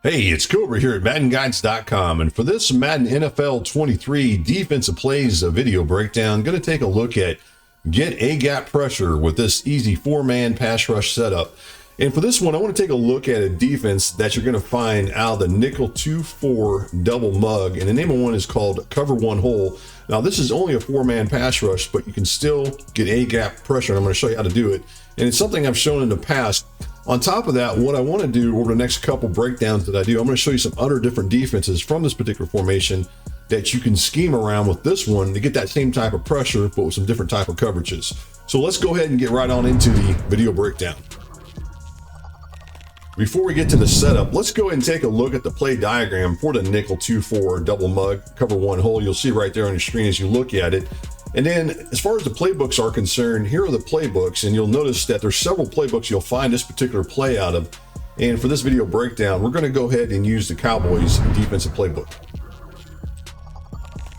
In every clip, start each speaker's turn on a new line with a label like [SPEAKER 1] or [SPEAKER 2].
[SPEAKER 1] Hey, it's Cobra here at MaddenGuides.com, and for this Madden NFL 23 defensive plays video breakdown, I'm going to take a look at get A-gap pressure with this easy four-man pass rush setup. And for this one, I want to take a look at a defense that you're going to find out of the nickel 2-4 double mug, and the name of one is called Cover One Hole. Now, this is only a four-man pass rush, but you can still get A-gap pressure, and I'm going to show you how to do it. And it's something I've shown in the past. On top of that, what I want to do over the next couple breakdowns that I do, I'm going to show you some other different defenses from this particular formation that you can scheme around with this one to get that same type of pressure, but with some different type of coverages. So let's go ahead and get right on into the video breakdown. Before we get to the setup, let's go ahead and take a look at the play diagram for the nickel 2-4 double mug cover one hole. You'll see right there on your screen as you look at it. And then as far as the playbooks are concerned, here are the playbooks, and you'll notice that there's several playbooks you'll find this particular play out of. And for this video breakdown, we're going to go ahead and use the Cowboys defensive playbook.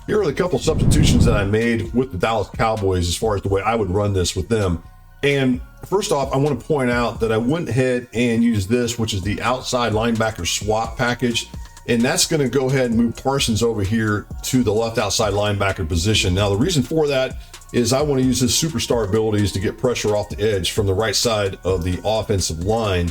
[SPEAKER 1] Here are the couple substitutions that I made with the Dallas Cowboys as far as the way I would run this with them. And first off, I want to point out that I went ahead and used this, which is the outside linebacker swap package. And that's going to go ahead and move Parsons over here to the left outside linebacker position. Now, the reason for that is I want to use his superstar abilities to get pressure off the edge from the right side of the offensive line.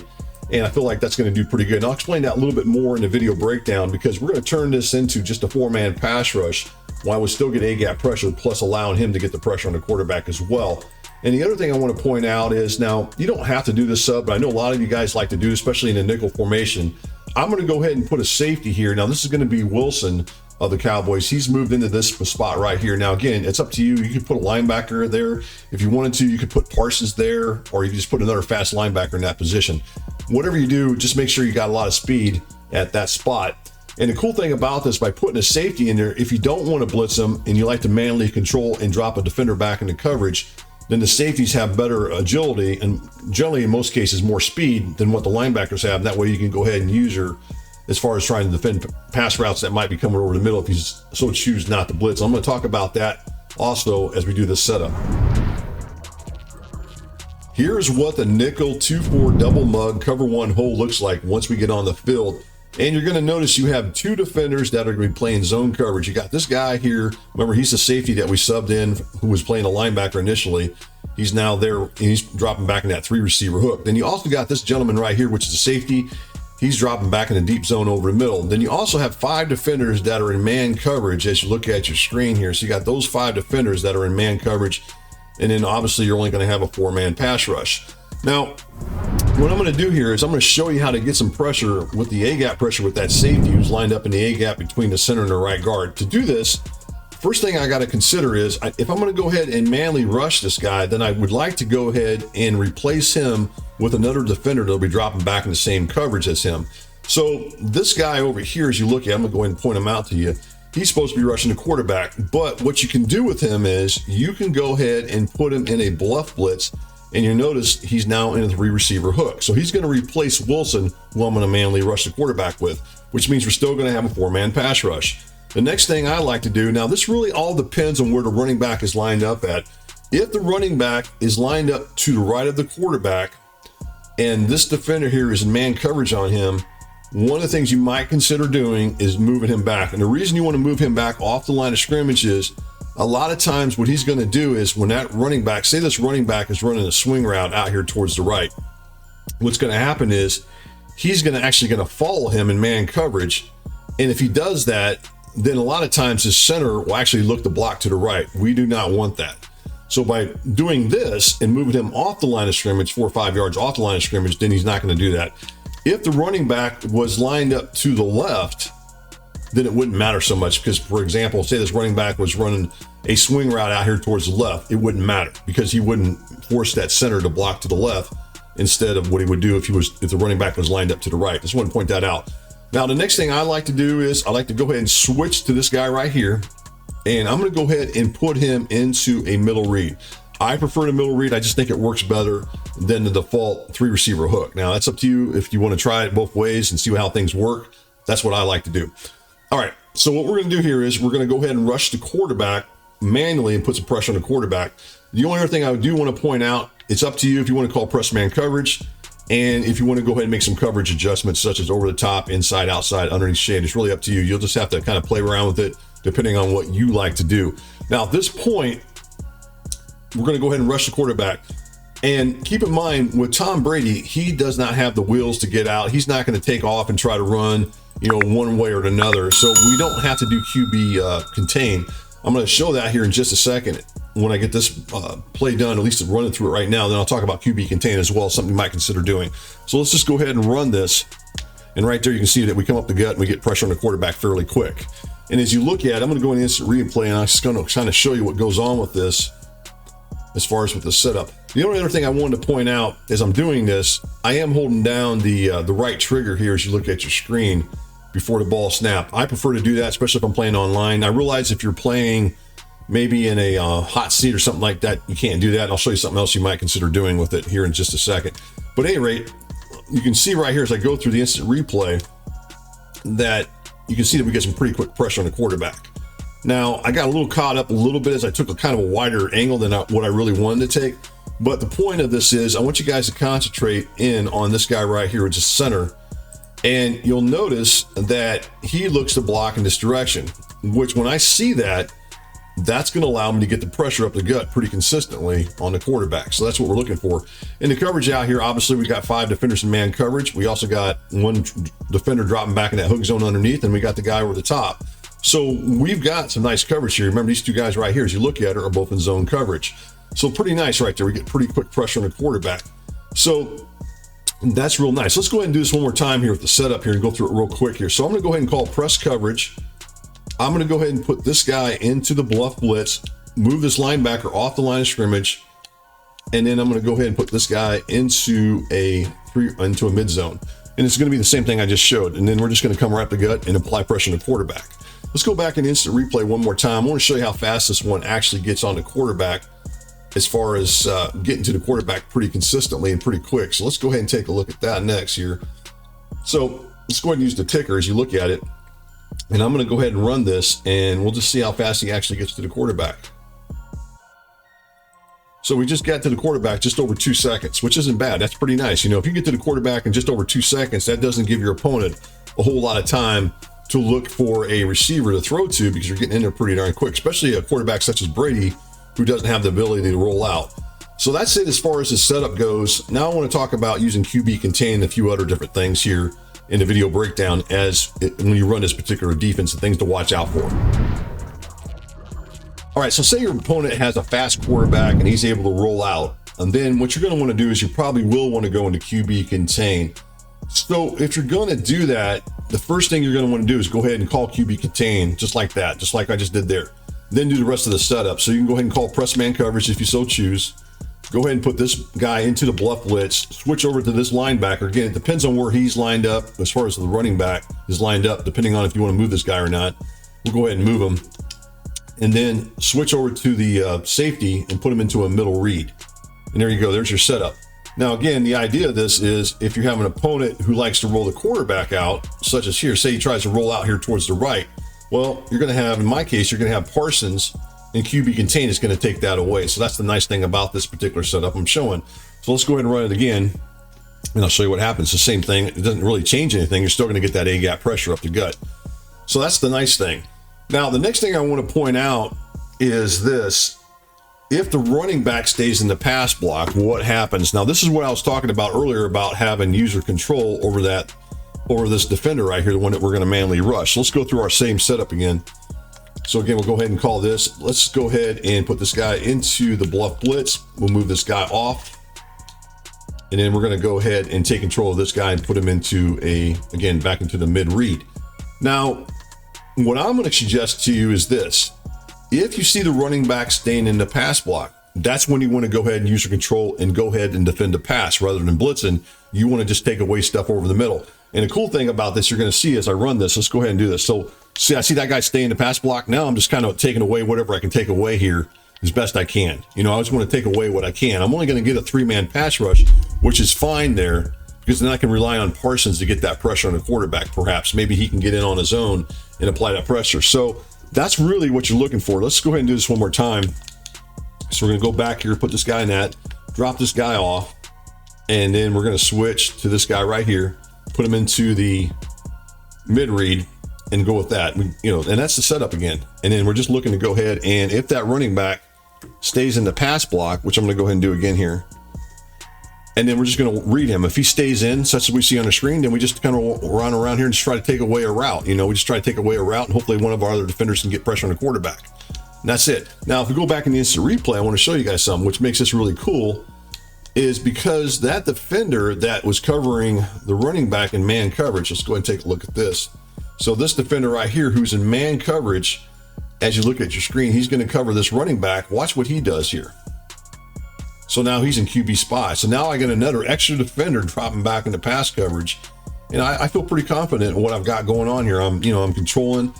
[SPEAKER 1] And I feel like that's going to do pretty good. And I'll explain that a little bit more in the video breakdown, because we're going to turn this into just a four-man pass rush while we still get A-gap pressure, plus allowing him to get the pressure on the quarterback as well. And the other thing I want to point out is, now, you don't have to do this sub, but I know a lot of you guys like to do, especially in the nickel formation. I'm going to go ahead and put a safety here. Now, this is going to be Wilson of the Cowboys. He's moved into this spot right here. Now, again, it's up to you. You could put a linebacker there. If you wanted to, you could put Parsons there, or you could just put another fast linebacker in that position. Whatever you do, just make sure you got a lot of speed at that spot. And the cool thing about this, by putting a safety in there, if you don't want to blitz them and you like to manually control and drop a defender back into coverage, then the safeties have better agility and generally, in most cases, more speed than what the linebackers have. And that way you can go ahead and use her as far as trying to defend pass routes that might be coming over the middle if you so choose not to blitz. I'm going to talk about that also as we do this setup. Here's what the nickel 2-4 double mug cover one hole looks like once we get on the field. And you're going to notice you have two defenders that are going to be playing zone coverage. You got this guy here. Remember, he's the safety that we subbed in, who was playing a linebacker initially. He's now there, and he's dropping back in that three receiver hook. Then you also got this gentleman right here, which is a safety. He's dropping back in the deep zone over the middle. Then you also have five defenders that are in man coverage as you look at your screen here. So you got those five defenders that are in man coverage. And then obviously you're only going to have a four-man pass rush. Now, what I'm going to do here is I'm going to show you how to get some pressure with the A-gap pressure with that safety who's lined up in the A-gap between the center and the right guard. To do this, first thing I got to consider is, if I'm going to go ahead and manually rush this guy, then I would like to go ahead and replace him with another defender that'll be dropping back in the same coverage as him. So this guy over here, as you look at, I'm going to go ahead and point him out to you. He's supposed to be rushing the quarterback, but what you can do with him is you can go ahead and put him in a bluff blitz. And you notice he's now in a three receiver hook. So he's going to replace Wilson, who I'm going to manually rush the quarterback with, which means we're still going to have a four-man pass rush. The next thing I like to do, now this really all depends on where the running back is lined up at. If the running back is lined up to the right of the quarterback and this defender here is in man coverage on him, one of the things you might consider doing is moving him back. And the reason you want to move him back off the line of scrimmage is, a lot of times what he's going to do is, when that running back, say this running back is running a swing route out here towards the right, what's going to happen is he's actually going to follow him in man coverage. And if he does that, then a lot of times his center will actually look to block to the right. We do not want that. So by doing this and moving him off the line of scrimmage, 4 or 5 yards off the line of scrimmage, then he's not going to do that. If the running back was lined up to the left, then it wouldn't matter so much, because, for example, say this running back was running a swing route out here towards the left, it wouldn't matter, because he wouldn't force that center to block to the left instead of what he would do if the running back was lined up to the right. Just want to point that out. Now, the next thing I like to do is I like to go ahead and switch to this guy right here, and I'm going to go ahead and put him into a middle read. I prefer the middle read. I just think it works better than the default three receiver hook. Now, that's up to you if you want to try it both ways and see how things work. That's what I like to do. All right, so what we're going to do here is we're going to go ahead and rush the quarterback manually and put some pressure on the quarterback. The only other thing I do want to point out, it's up to you if you want to call press man coverage. And if you want to go ahead and make some coverage adjustments, such as over the top, inside, outside, underneath shade, it's really up to you. You'll just have to kind of play around with it depending on what you like to do. Now, at this point, we're going to go ahead and rush the quarterback. And keep in mind, with Tom Brady, he does not have the wheels to get out. He's not going to take off and try to run, you know, one way or another. So we don't have to do QB contain. I'm going to show that here in just a second when I get this play done, at least running through it right now. Then I'll talk about QB contain as well, something you might consider doing. So let's just go ahead and run this. And right there, you can see that we come up the gut and we get pressure on the quarterback fairly quick. And as you look at it, I'm going to go in instant replay, and I'm just going to kind of show you what goes on with this as far as with the setup. The only other thing I wanted to point out as I'm doing this, I am holding down the right trigger here as you look at your screen before the ball snap. I prefer to do that, especially if I'm playing online. I realize if you're playing maybe in a hot seat or something like that, you can't do that. And I'll show you something else you might consider doing with it here in just a second. But at any rate, you can see right here as I go through the instant replay that you can see that we get some pretty quick pressure on the quarterback. Now, I got a little caught up a little bit as I took a kind of a wider angle than what I really wanted to take. But the point of this is I want you guys to concentrate in on this guy right here, which is center. And you'll notice that he looks to block in this direction, which when I see that, that's going to allow me to get the pressure up the gut pretty consistently on the quarterback. So that's what we're looking for. In the coverage out here, obviously we got 5 defenders in man coverage. We also got 1 defender dropping back in that hook zone underneath, and we got the guy over the top. So we've got some nice coverage here. Remember, these 2 guys right here, as you look at it, are both in zone coverage. So pretty nice right there. We get pretty quick pressure on the quarterback. So that's real nice. Let's go ahead and do this one more time here with the setup here and go through it real quick here. So I'm going to go ahead and call press coverage. I'm going to go ahead and put this guy into the bluff blitz, move this linebacker off the line of scrimmage, and then I'm going to go ahead and put this guy into a mid zone. And it's going to be the same thing I just showed. And then we're just going to come right up the gut and apply pressure on the quarterback. Let's go back and instant replay one more time. I want to show you how fast this one actually gets on the quarterback as far as getting to the quarterback pretty consistently and pretty quick. So let's go ahead and take a look at that next here. So let's go ahead and use the ticker as you look at it. And I'm going to go ahead and run this, and we'll just see how fast he actually gets to the quarterback. So we just got to the quarterback just over 2 seconds, which isn't bad. That's pretty nice. You know, if you get to the quarterback in just over 2 seconds, that doesn't give your opponent a whole lot of time to look for a receiver to throw to, because you're getting in there pretty darn quick, especially a quarterback such as Brady, who doesn't have the ability to roll out. So that's it as far as the setup goes. Now I want to talk about using QB contain and a few other different things here in the video breakdown when you run this particular defense and things to watch out for. All right, so say your opponent has a fast quarterback and he's able to roll out. And then what you're going to want to do is you probably will want to go into QB contain. So if you're going to do that, the first thing you're going to want to do is go ahead and call QB contain, just like that, just like I just did there. Then do the rest of the setup. So you can go ahead and call press man coverage if you so choose. Go ahead and put this guy into the bluff blitz, switch over to this linebacker. Again, it depends on where he's lined up as far as the running back is lined up, depending on if you want to move this guy or not. We'll go ahead and move him. And then switch over to the safety and put him into a middle read. And there you go, there's your setup. Now, again, the idea of this is if you have an opponent who likes to roll the quarterback out, such as here, say he tries to roll out here towards the right, well, you're going to have, in my case, you're going to have Parsons, and QB contain is going to take that away. So that's the nice thing about this particular setup I'm showing. So let's go ahead and run it again, and I'll show you what happens. The same thing. It doesn't really change anything. You're still going to get that A-gap pressure up the gut. So that's the nice thing. Now, the next thing I want to point out is this. If the running back stays in the pass block, what happens? Now, this is what I was talking about earlier about having user control over this defender right here, the one that we're going to manually rush. So let's go through our same setup again. So again, we'll go ahead and call this. Let's go ahead and put this guy into the bluff blitz. We'll move this guy off. And then we're going to go ahead and take control of this guy and put him into again, back into the mid read. Now, what I'm going to suggest to you is this. If you see the running back staying in the pass block, that's when you want to go ahead and use your control and go ahead and defend the pass rather than blitzing. You want to just take away stuff over the middle. And the cool thing about this, you're going to see as I run this, let's go ahead and do this. So see, I see that guy stay in the pass block. Now I'm just kind of taking away whatever I can take away here as best I can. You know, I just want to take away what I can. I'm only going to get a 3-man pass rush, which is fine there, because then I can rely on Parsons to get that pressure on the quarterback. Perhaps maybe he can get in on his own and apply that pressure. So that's really what you're looking for. Let's go ahead and do this one more time. So we're going to go back here, put this guy in that, drop this guy off. And then we're going to switch to this guy right here, put him into the mid read and go with that. And that's the setup again. And then we're just looking to go ahead, and if that running back stays in the pass block, which I'm going to go ahead and do again here, and then we're just going to read him. If he stays in, such as we see on the screen, then we just kind of run around here and just try to take away a route. We just try to take away a route, and hopefully one of our other defenders can get pressure on the quarterback. And that's it. Now, if we go back in the instant replay, I want to show you guys something, which makes this really cool, is because that defender that was covering the running back in man coverage, let's go ahead and take a look at this. So this defender right here, who's in man coverage, as you look at your screen, he's going to cover this running back. Watch what he does here. So now he's in QB spy. So now I get another extra defender dropping back into pass coverage. And I feel pretty confident in what I've got going on here. I'm controlling.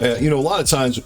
[SPEAKER 1] A lot of times,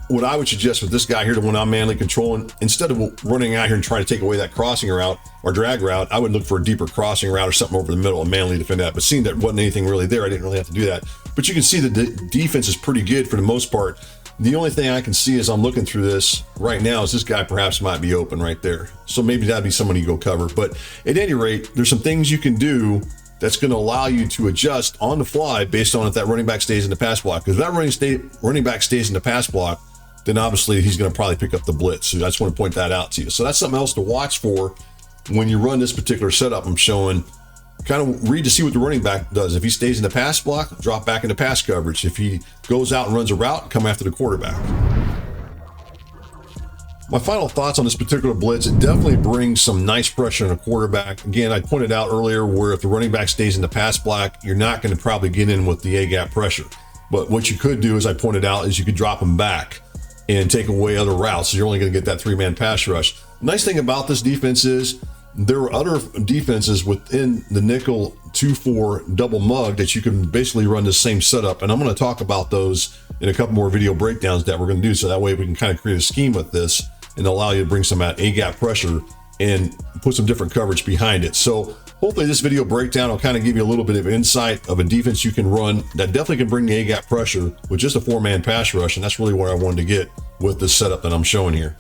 [SPEAKER 1] what I would suggest with this guy here, the one I'm manually controlling, instead of running out here and trying to take away that crossing route or drag route, I would look for a deeper crossing route or something over the middle and manually defend that. But seeing that wasn't anything really there, I didn't really have to do that. But you can see the defense is pretty good for the most part. The only thing I can see as I'm looking through this right now is this guy perhaps might be open right there. So maybe that'd be somebody you go cover. But at any rate, there's some things you can do that's going to allow you to adjust on the fly based on if that running back stays in the pass block. Because if that running back stays in the pass block, then obviously he's going to probably pick up the blitz. So I just want to point that out to you. So that's something else to watch for when you run this particular setup I'm showing. Kind of read to see what the running back does. If he stays in the pass block, drop back into pass coverage. If he goes out and runs a route, come after the quarterback. My final thoughts on this particular blitz, it definitely brings some nice pressure on a quarterback. Again, I pointed out earlier where if the running back stays in the pass block, you're not going to probably get in with the A-gap pressure. But what you could do, as I pointed out, is you could drop him back and take away other routes. So you're only going to get that three-man pass rush. Nice thing about this defense is there are other defenses within the nickel 2-4 double mug that you can basically run the same setup. And I'm going to talk about those in a couple more video breakdowns that we're going to do. So that way we can kind of create a scheme with this and allow you to bring some A-gap pressure and put some different coverage behind it. So hopefully this video breakdown will kind of give you a little bit of insight of a defense you can run that definitely can bring the A-gap pressure with just a four-man pass rush. And that's really where I wanted to get with this setup that I'm showing here.